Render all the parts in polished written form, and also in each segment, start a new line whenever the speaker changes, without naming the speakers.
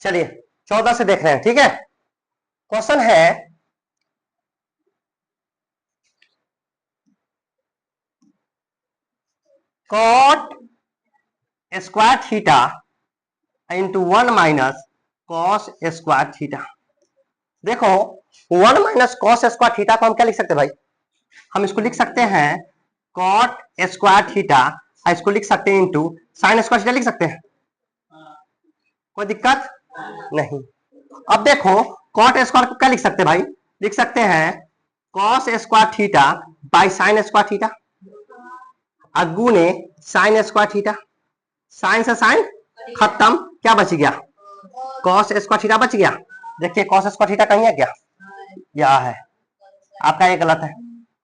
चलिए 14 से देख रहे हैं, ठीक है। क्वेश्चन है cot square theta into 1 minus cos square theta. देखो 1 माइनस कॉस स्क्वायर थीटा को हम क्या लिख सकते हैं भाई? हम इसको लिख सकते हैं कॉट स्क्वायर थीटा, इसको लिख सकते हैं इंटू साइन स्क्वायर थीटा लिख सकते हैं, कोई दिक्कत नहीं। अब देखो कॉट स्क्वायर को क्या लिख सकते हैं भाई? लिख सकते हैं cos square theta by sine square theta गुने साइन स्क्वायर थीटा। साइन से साइन खत्म, क्या बच गया? कॉस स्क्वायर थीटा बच गया। देखिए कॉस स्क्वायर थीटा कहीं है क्या? यह है, आपका ये गलत है।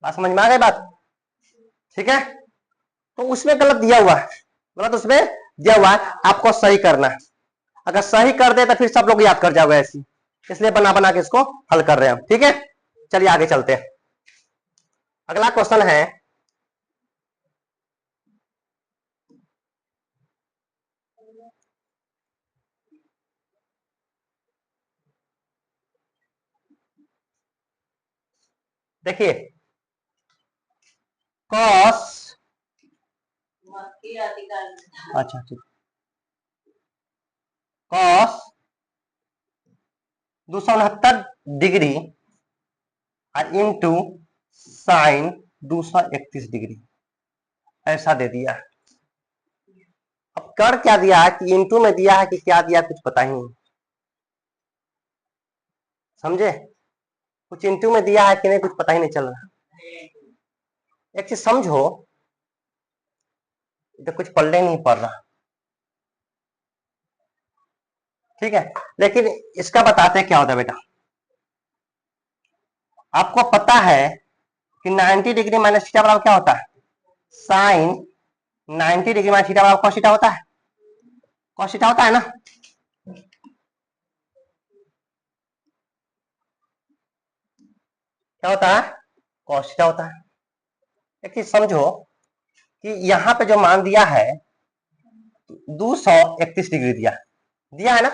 बात समझ में आ गई बात? ठीक है, तो उसमें गलत दिया हुआ है, गलत उसमें दिया हुआ है, आपको सही करना है। अगर सही कर दे तो फिर सब लोग याद कर जाओगे ऐसी, इसलिए बना बना के इसको हल कर रहे हैं हम, ठीक है। चलिए आगे चलते हैं। अगला क्वेश्चन है देखिए कॉस, अच्छा ठीक, कॉस 269 डिग्री और इंटू साइन 231 डिग्री ऐसा दे दिया है। अब कर क्या दिया है कि इंटू में दिया है कि क्या दिया कुछ पता ही नहीं, समझे? कुछ इंटू में दिया है कि नहीं कुछ पता ही नहीं चल रहा। एक चीज समझो, तो कुछ पल्ले नहीं पड़ रहा, ठीक है। लेकिन इसका बताते हैं क्या होता है बेटा। आपको पता है कि 90 डिग्री माइनस थीटा बराबर क्या होता है? साइन 90 डिग्री माइनस थीटा बराबर कॉस थीटा होता है, कॉस थीटा होता है ना। क्या होता है? कॉस थीटा होता है। एक चीज समझो कि यहाँ पे जो मान दिया है 231 डिग्री दिया दिया है ना।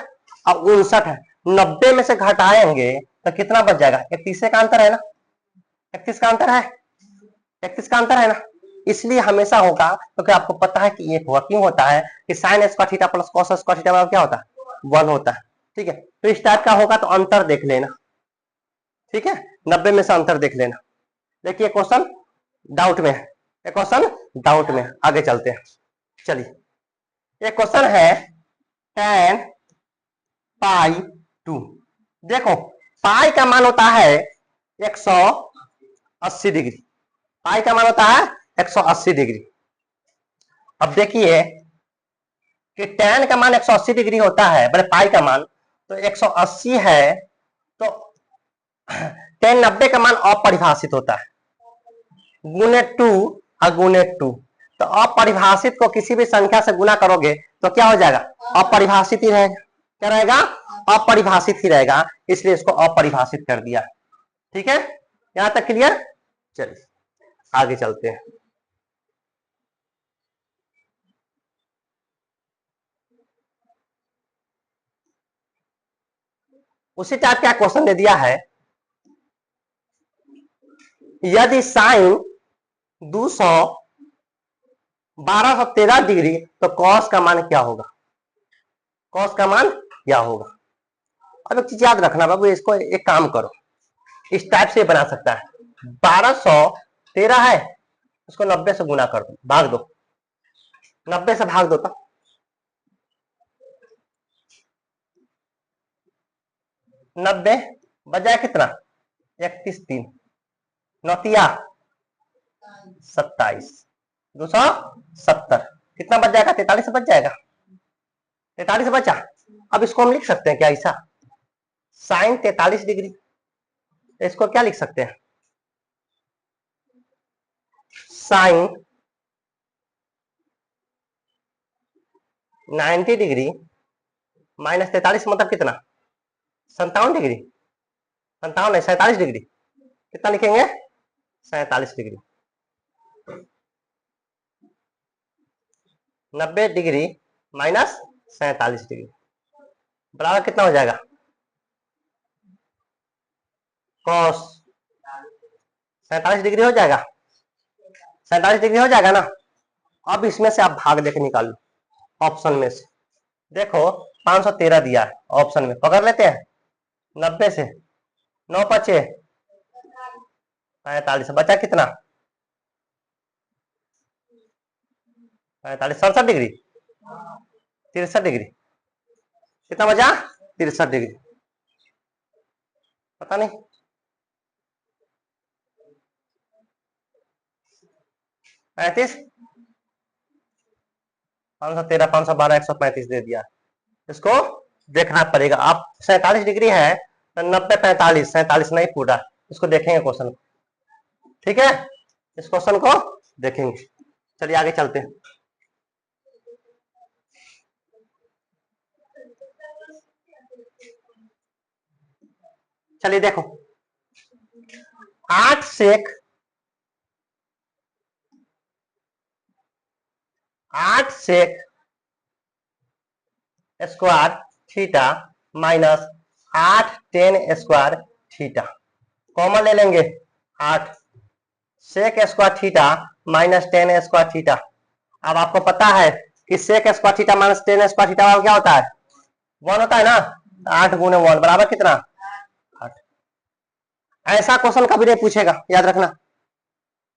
अब 59 है, 90 में से घटाएंगे तो कितना बच जाएगा? 31 का अंतर है ना, 31 का अंतर है, 31 का अंतर है ना। इसलिए हमेशा होगा क्योंकि आपको पता है कि ये होगा, क्यों होता है कि sine square theta plus cos square theta बराबर क्या होता है? 1 होता है, ठीक है। तो इस टाइप का होगा तो अंतर देख लेना, ठीक है। 90 में से अंतर देख लेना। देखिए क्वेश्चन डाउट में है, ये क्वेश्चन डाउट में है। आगे चलते हैं, चलिए। ये क्वेश्चन है tan पाई 2। देखो पाई का मान होता है 180 डिग्री, पाई का मान होता है 180 डिग्री। अब देखिए कि tan का मान 180 डिग्री होता है, बड़े पाई का मान तो 180 है, तो tan 90 का मान अपरिभाषित होता है, गुने 2 और गुने 2। तो अपरिभाषित को किसी भी संख्या से गुना करोगे तो क्या हो जाएगा? अपरिभाषित ही रहेगा। क्या रहेगा? अपरिभाषित ही रहेगा, इसलिए इसको अपरिभाषित कर दिया, ठीक है। यहां तक क्लियर? चलिए आगे चलते हैं। उसी टाइप का क्वेश्चन दे दिया है, यदि साइन 1213 डिग्री तो कॉस का मान क्या होगा? कॉस का मान क्या होगा? अब एक चीज याद रखना बाबू, इसको एक काम करो, इस टाइप से बना सकता है। 1213 है, उसको 90 से गुना कर दो, भाग दो, 90 से भाग दो तो 90 बजाय कितना? 31 3 नौतिया 27 270, कितना बच जाएगा? 43 बच जाएगा, 43 बचा। अब इसको हम लिख सकते हैं क्या ऐसा? साइन 43 डिग्री, तो इसको क्या लिख सकते हैं? साइन 90 डिग्री माइनस 43 मतलब कितना? 57 डिग्री, 57 नहीं 47 डिग्री। कितना लिखेंगे? 47 डिग्री। 90 डिग्री माइनस 47 डिग्री, बराबर कितना हो जाएगा, कॉस 47 डिग्री हो जाएगा, 47 डिग्री हो जाएगा ना। अब इसमें से आप भाग देके निकालो ऑप्शन में से। देखो 513 दिया है ऑप्शन में, पकड़ लेते हैं 90 से, 9 × 5 = 45, बचा कितना 45, 67 डिग्री, 63 डिग्री, कितना बचा 63 डिग्री, पता नहीं 35, 513, 512, 135 दे दिया। इसको देखना पड़ेगा। आप 47 डिग्री है तो 90, 45, 47 नहीं पूरा, इसको देखेंगे क्वेश्चन, ठीक है, इस क्वेश्चन को देखेंगे। चलिए आगे चलते हैं। चलिए देखो 8 sec 8 sec square theta minus 8 tan square theta, common ले लेंगे 8 sec square theta minus 10 square theta. अब आपको पता है कि sec square theta minus 10 square theta क्या होता है, 1 होता है ना। 8 × 1 बराबर कितना 8। ऐसा क्वेश्चन कभी नहीं पूछेगा, याद रखना।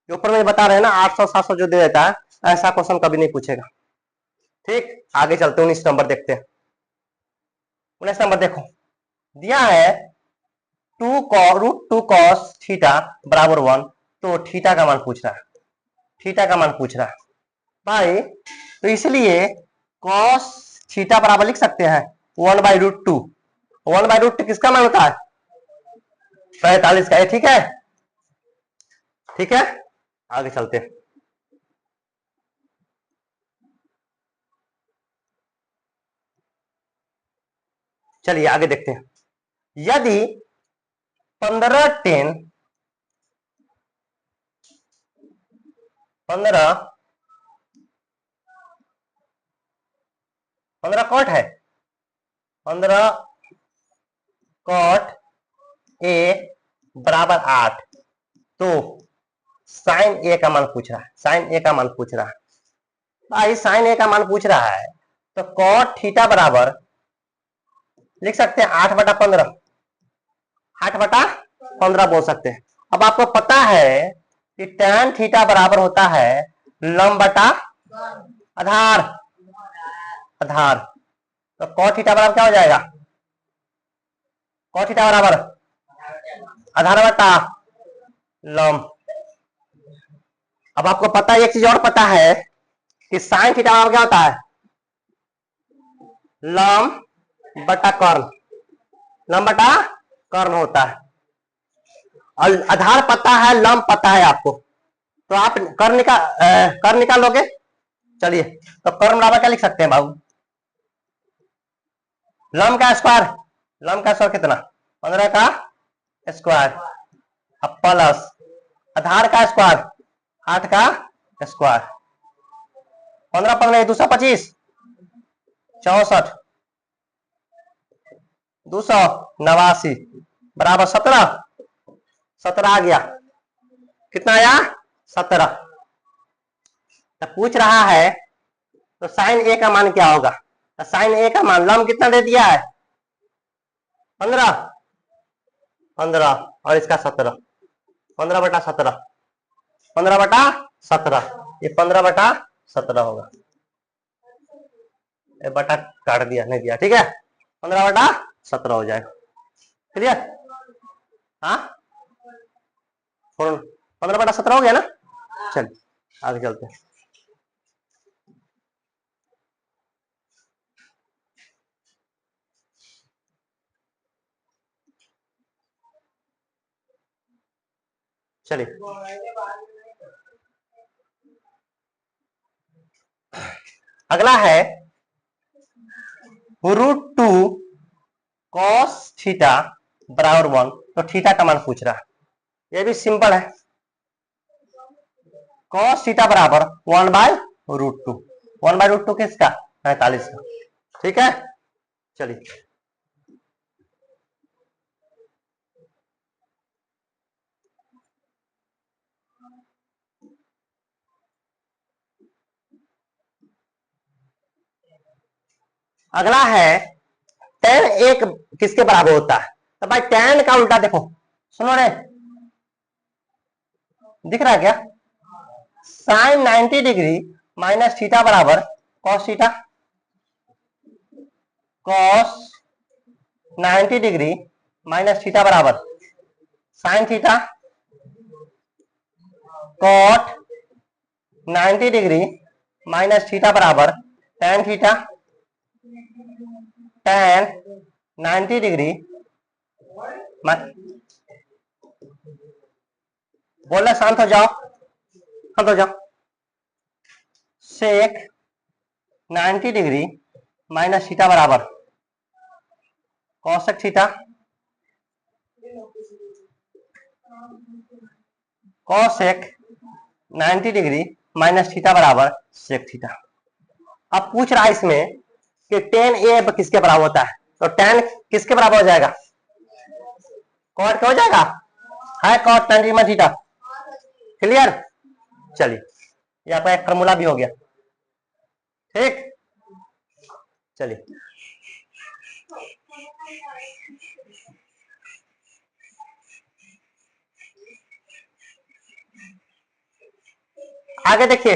जो ऊपर में बता रहे हैं ना 800 700 जो दे देता है, ऐसा क्वेश्चन कभी नहीं पूछेगा। ठीक, आगे चलते हैं 19 नंबर देखते हैं। 19 नंबर देखो दिया है 2 cos थीटा बराबर 1, तो थीटा का मान पूछ रहा है, थीटा का मान पूछ रहा है भाई। तो इसलिए cos थीटा बराबर लिख सकते हैं 1/√2। 1/√2 किसका मान होता है 45 का, ठीक है, ठीक है, आगे चलते हैं। चलिए आगे देखते हैं। यदि 15 10 15 कॉट है, 15 कॉट ए बराबर 8, तो साइन ए का मान पूछ रहा है, साइन ए का मान पूछ रहा है भाई, साइन ए का मान पूछ रहा है। तो कॉट थीटा बराबर लिख सकते हैं 8/15, 8/15 बोल सकते हैं। अब आपको पता है कि tan थीटा बराबर होता है लंब बटा आधार, आधार। तो cot थीटा बराबर क्या हो जाएगा, cot थीटा बराबर आधार बटा लंब। अब आपको पता है एक चीज और पता है कि साइन थीटा बराबर क्या होता है लंब बटा कर्ण, लंब बटा कर्ण होता है। और आधार पता है, लंब पता है आपको, तो आप कर्ण निकालोगे। चलिए तो कर्ण बराबर क्या लिख सकते हैं बाबू, लंब का स्क्वायर, लंब का स्क्वायर कितना 15 का स्क्वायर, अब प्लस आधार का स्क्वायर 8 का स्क्वायर, 15 15 225, 64 289 बराबर 17, 17 आ गया, कितना आया 17। तो पूछ रहा है तो साइन ए का मान क्या होगा, तो साइन ए का मान लंब कितना दे दिया है 15, 15 और इसका 17, 15/17, 15/17, ये 15/17 होगा, ये बटा काट दिया नहीं दिया, ठीक है, 15/17 हो जाएगा। क्लियर, हाँ 15/17 हो गया ना। चलिए आगे चलते हैं। चलिए अगला है √2 cos थीटा बराबर 1, तो थीटा का मान पूछ रहा है, ये भी सिंपल है। cos थीटा बराबर 1/√2, 1/√2 किसका 45 का, ठीक है। चलिए अगला है tan एक किसके बराबर होता है? तो भाई tan का उल्टा देखो, सुनो रे, दिख रहा है क्या? sin 90 डिग्री माइनस थीटा बराबर cos theta, cos 90 degree minus theta बराबर sin theta, cot 90 degree minus theta बराबर tan थीटा, tan 90 डिग्री बोलना, शांत हो जाओ, शांत हो जाओ, sec 90 डिग्री माइनस थीटा बराबर cosec theta, cosec 90 degree minus theta बराबर sec थीटा। अब पूछ रहा है इसमें कि tan a किसके बराबर होता है? तो tan किसके बराबर हो जाएगा? cot क्या हो जाएगा? है cot 90 माइनस थीटा। क्लियर? चलिए, ये आपका एक फॉर्मूला भी हो गया। ठीक, चलिए आगे देखिए,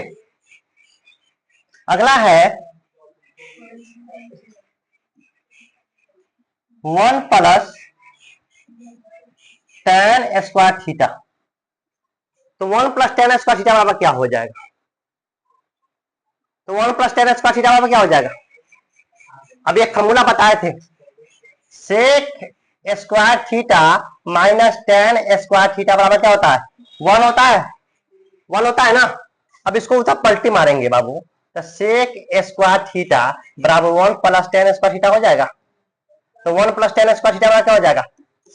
अगला है 1 प्लस tan स्क्वायर थीटा। तो 1 प्लस tan स्क्वायर थीटा बराबर क्या हो जाएगा? तो 1 प्लस tan स्क्वायर थीटा बराबर क्या हो जाएगा? अभी एक फॉर्मूला बताए थे, sec square theta minus tan square theta बराबर क्या होता है? 1 होता है, 1 होता है ना। अब इसको उधर पलटी मारेंगे बाबू, तो सेक स्क्वायर थीटा बराबर 1 प्लस tan स्क्वायर थीटा हो जाएगा। तो 1 प्लस tan स्क्वायर थीटा बराबर क्या हो जाएगा?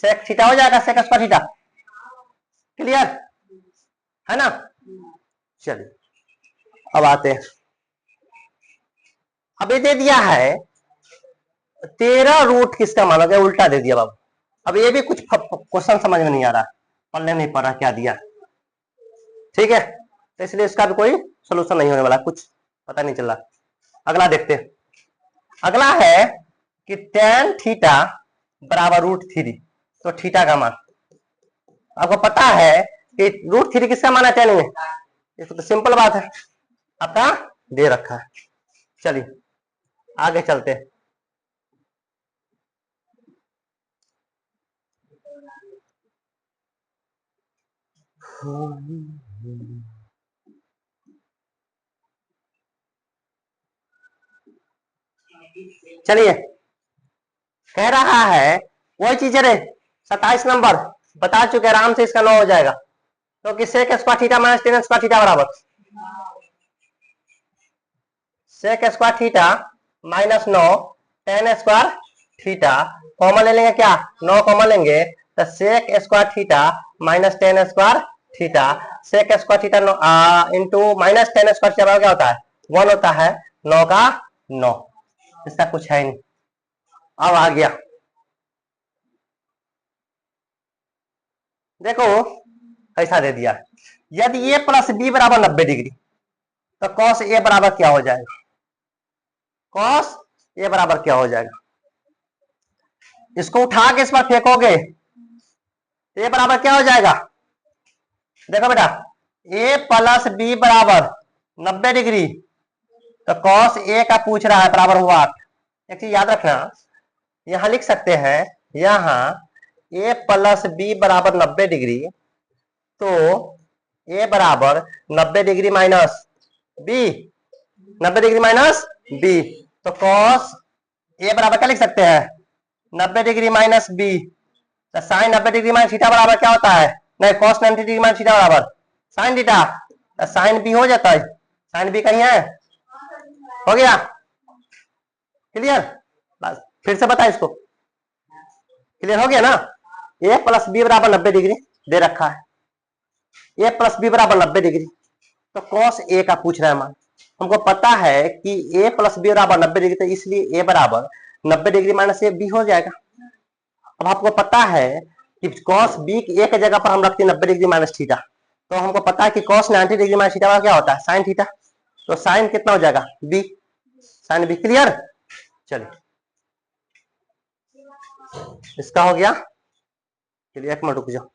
सेक थीटा हो जाएगा, सेक स्क्वायर थीटा। क्लियर है ना? चलिए अब आते हैं, अब ये दे दिया है 13 रूट किसका मानोगे, उल्टा दे दिया बाबू। अब ये भी कुछ क्वेश्चन समझ में नहीं आ रहा, पढ़ने नहीं पड़ रहा क्या दिया। ठीक है, तो इसलिए इसका भी कोई सोल्यूशन नहीं होने वाला, कुछ पता नहीं चल रहा। अगला देखते हैं, अगला है कि tan थीटा बराबर रूट 3। तो थीटा का मान आपको पता है कि रूट 3 किसका मान है tan में? इसको तो सिंपल बात है, आपका दे रखा है। चलिए आगे चलते हैं, चलिए कह रहा है वही चीज है, 27 नंबर बता चुके, आराम से इसका 9 हो जाएगा। तो कि sec square theta minus tan square theta बराबर sec square theta minus 9 tan square theta. Common ले लेंगे क्या? 9 कॉमन लेंगे तो sec square theta minus tan square theta, sec square theta into minus tan square theta क्या होता है? 1 होता है, 9 का 9, इसका कुछ है नहीं। अब आ गया, देखो ऐसा दे दिया, यदि a प्लस बी बराबर 90 डिग्री तो cos a बराबर क्या हो जाएगा? cos a बराबर क्या हो जाएगा? इसको उठा के इस पर फेंकोगे तो a बराबर क्या हो जाएगा? देखो बेटा, a प्लस बी बराबर 90 डिग्री, तो cos a का पूछ रहा है बराबर हुआ 8। एक चीज याद रखना, यहां लिख सकते हैं, यहां a प्लस बी बराबर 90 डिग्री, तो a बराबर 90 degree minus b, 90 degree minus b, तो cos a बराबर क्या लिख सकते हैं? 90 डिग्री माइनस b, तो साइन 90 डिग्री माइनस थीटा बराबर क्या होता है? नहीं, cos 90 डिग्री माइनस थीटा बराबर साइन थीटा, तो साइन b हो जाता है। साइन b कहीं है? हो गया क्लियर? बस फिर से बता इसको, क्लियर हो गया ना? a प्लस बी बराबर 90 डिग्री दे रखा है, a प्लस बी बराबर 90 डिग्री, तो cos a का पूछ रहा है मान। हमको पता है कि a प्लस बी बराबर 90 डिग्री, तो इसलिए a बराबर 90 डिग्री माइनस b हो जाएगा। अब आपको पता है कि cos b एक जगह पर हम रखते हैं 90 डिग्री माइनस थीटा, तो हमको पता है कि cos 90 डिग्री माइनस थीटा क्या होता है? Sine theta. तो साइन कितना हो जाएगा? b, sine b। क्लियर? चलिए इसका हो गया। चलिए 1 मिनट रुक जाओ।